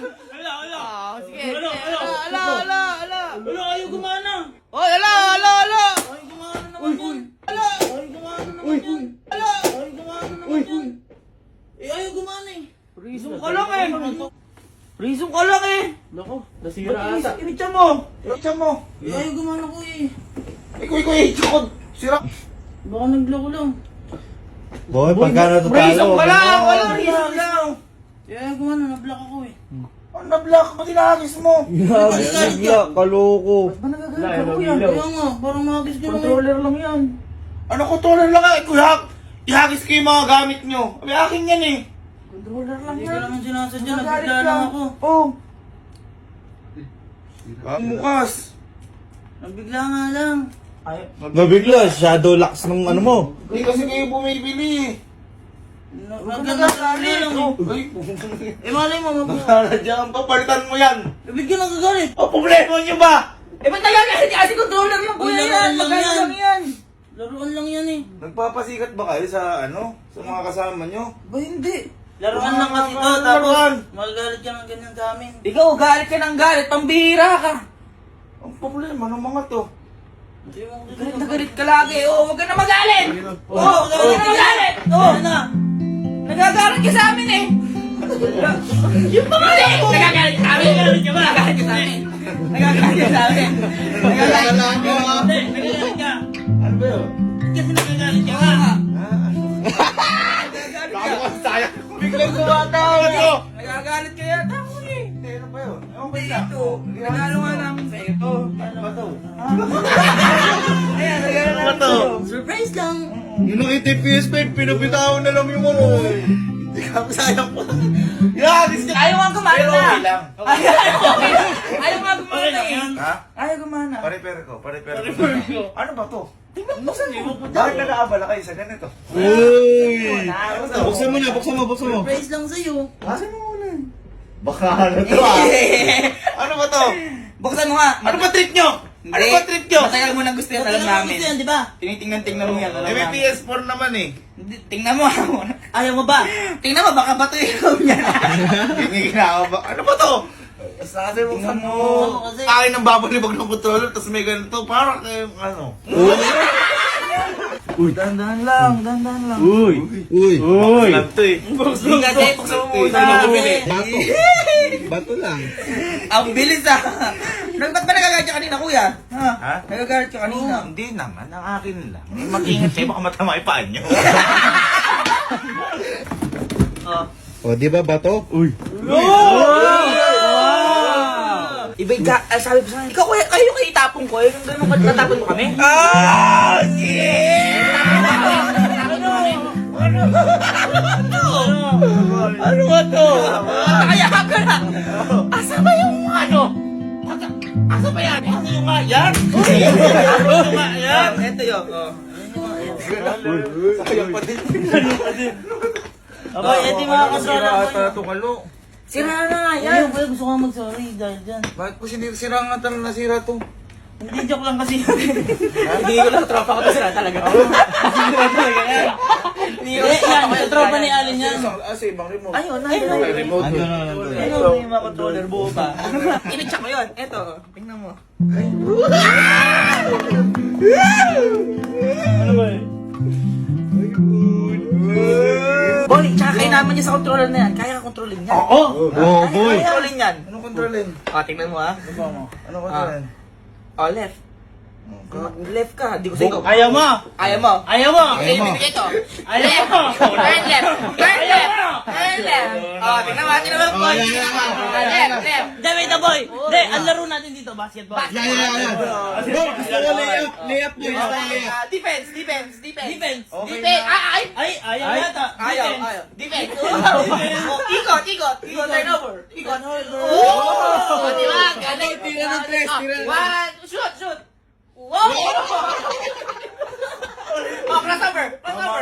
Sige. Ala. Ayaw gumana. Oy, ala. Ayaw gumana naman yun. Ayaw gumana naman yun. Ayaw gumana naman yun. Ayaw gumana eh. Reason ka lang eh. Lako, Nasira ata. Initya mo! ayaw gumana ko eh. Ikaw, chukod! Sira! Baka nagloko lang. Boy, pagka natutalo. Reason ka lang. Wala reason lang. Ayaw gumana, nablock ako eh. Ano na-block? Ba't inahagis mo? Bigla, kaloko. Ba nagagalit ako yan? Kaya nga, parang magis ko lang eh. Controller lang yan. Ano controller lang nga? Ihagis ko yung mga gamit nyo. May akin yan eh. Controller lang Hindi ko yan. naman sinasadya, Nagalit nabigla ka. lang ako. Oh. Ang mukas. Nabigla nga lang. Nabigla, shadow locks ng ano mo. Hindi kasi kayo bumibili eh. Nagagalit lang eh. Ay, Eh malay mo, nandiyan pa, palitan mo yan. bigyan nagagalit. O, problema nyo ba? Eh, ba't nagagalit ka? Kasi controller lang kuya Laruan yan. lang Magkano yan. lang yan. Laruan lang yan eh. Nagpapasikat ba kayo sa ano? Sa mga kasama nyo? Ba hindi? Laruan lang kasi to, tapos Laruan. magagalit ka ng ganyan sa amin. Ikaw, galit ka ng galit. Pambihira ka. Ang problema ng mga to. Hindi mo Galit na galit ka lagi. Oo, huwag ka na magalit. Oo, Oh, huwag ka na magalit. Oo. Ano na? Nagagalit ka sa amin eh. Yung pamali! Nagagalit ka sa amin. Nagagalit ka ba? Nagagalit ka sa amin. Nagagalit ka sa amin. Nagagalit ka. Hindi, nagagalit ka. Ano ba yun? Kasi nagagalit ka nga. Nagagalit ka. Sayang. Biglang kumatawa to. Nagagalit ka yata ako eh. Hindi, ano ba yun? Ano ba Ito, regalo nga namin sa ito. Ano ba to? Ayan, regalo Ano ba namin to? sa'yo. Surprise lang. Yung nakita yung PS5, pinabitawan na lang yung ano. Hindi ka sayang po. Ihagis niya. Ayaw nga gumana. Pero okay lang. Ayaw nga gumana eh. Ha? Ayaw gumana. Pare-pere ko. ko. Ano ba to? Buksan mo. Bakit nag-aabala kayo sa ganito? Uy! Buksan mo na. Surprise lang sa'yo. Buksan mo muna. Baka ano to ah? Ano ba to? Buksan mo nga. Ano ba trip nyo? Ano ba trip nyo? Matagal mo nang gusto yan, alam Matagal mo namin. gusto yan, di ba? Tinitingnan mo yan, alam Eh, may namin. PS4 naman eh. Hindi, tingnan mo. Ayaw mo ba? Tingnan mo, baka bato yung yan. Hindi ginagawa ba? Ano ba to? Kasi buksan mo. Kasi- Akin ang babalibag ng controller, tapos may ganito. Parang kayong ano. Dandan lang. Uy! Lang to eh. Hindi kasi, buksan mo muna. Bato. Bato lang. Ang bilis ah. Ba't ba nagagalit ka kanina, kuya? Ha? Nagagalit ka kanina. Hindi naman, ang akin lang. Eh, mag-ingat kayo, baka matama yung paan nyo. O, di ba bato? Uy! Iba yung sabi ko sa akin, ikaw kuya, kayo kayo itapong ko, yung ganun ka, natapon mo kami? Ah! Yeah! Ano ba to? Kaya ka na. Asa ba yung ano? Asa ba yan? Asa yung nga yan? Asa yung nga yan? Ito yun. Sayang pa din. Abay, edi mga kasala kayo. Ito kalo. Sira na nga Ayaw, yan. kuya, gusto ko mag-sorry dahil dyan. Bakit po sinira nga talaga nasira to? Hindi, joke lang kasi. Hindi ko lang tropa ko to sila talaga. Sira talaga yan. Hindi ko Eh, lang yan, tropa sa tropa ni Alin yan. Sa ibang remote. Ayun, May ayun. remote. Ano yung mga controller, buo pa? Inecheck mo yun. Eto, tingnan mo. Ano ba eh? Boy, tsaka kayo naman niya sa controller na yan. Kaya ka kontrolin yan. Oo! Oh, boy! Kaya kontrolin yan. Anong kontrolin? Tingnan mo ha. Anong kontrolin? Left. Left ka. Di ko sa ikaw. Ayaw mo! Ayaw mo. Ayaw mo! Okay, ito. Ayaw mo! Turn left. Turn left. Turn left. Tingnan mo. Tingnan mo. Boy. Left. Left. Dami na boy! Hindi, ang laro natin dito, basketball. Yan. Bro, gusto ko layup. Layup mo. Gusto ko layup. Defense. Defense. Defense. Defense. Defense. Ay. Ay, ayaw yata. Ayaw. Defense. Ayaw. Defense. Ikot. Ikot. Ikot. Turnover. Ikot. Oh! Diba? Galing. Tira ng tres, tira ng- One. Shoot. Shoot. Wow! Oh, crossover. Crossover.